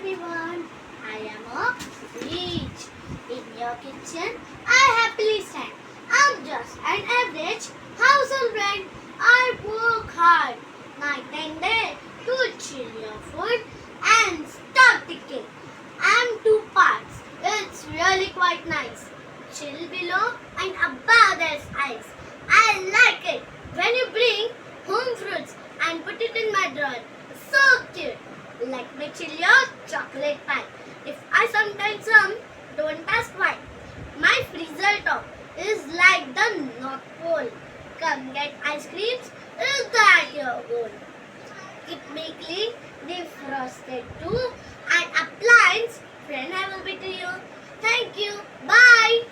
everyone. I am a rich. In your kitchen, I happily stand. I'm just an average household brand. I work hard night and day to chill your food and stop the cake. I'm two parts. It's really quite nice. Chill below and above there's ice. I like it when you bring home fruits and put it in my drawer. So cute. Let me chill your chocolate pie. If I sometimes don't ask why. My freezer top is like the North Pole. Come get ice creams. Is that your goal? Keep me clean, defrosted too, and appliance friend I will be to you. Thank you. Bye.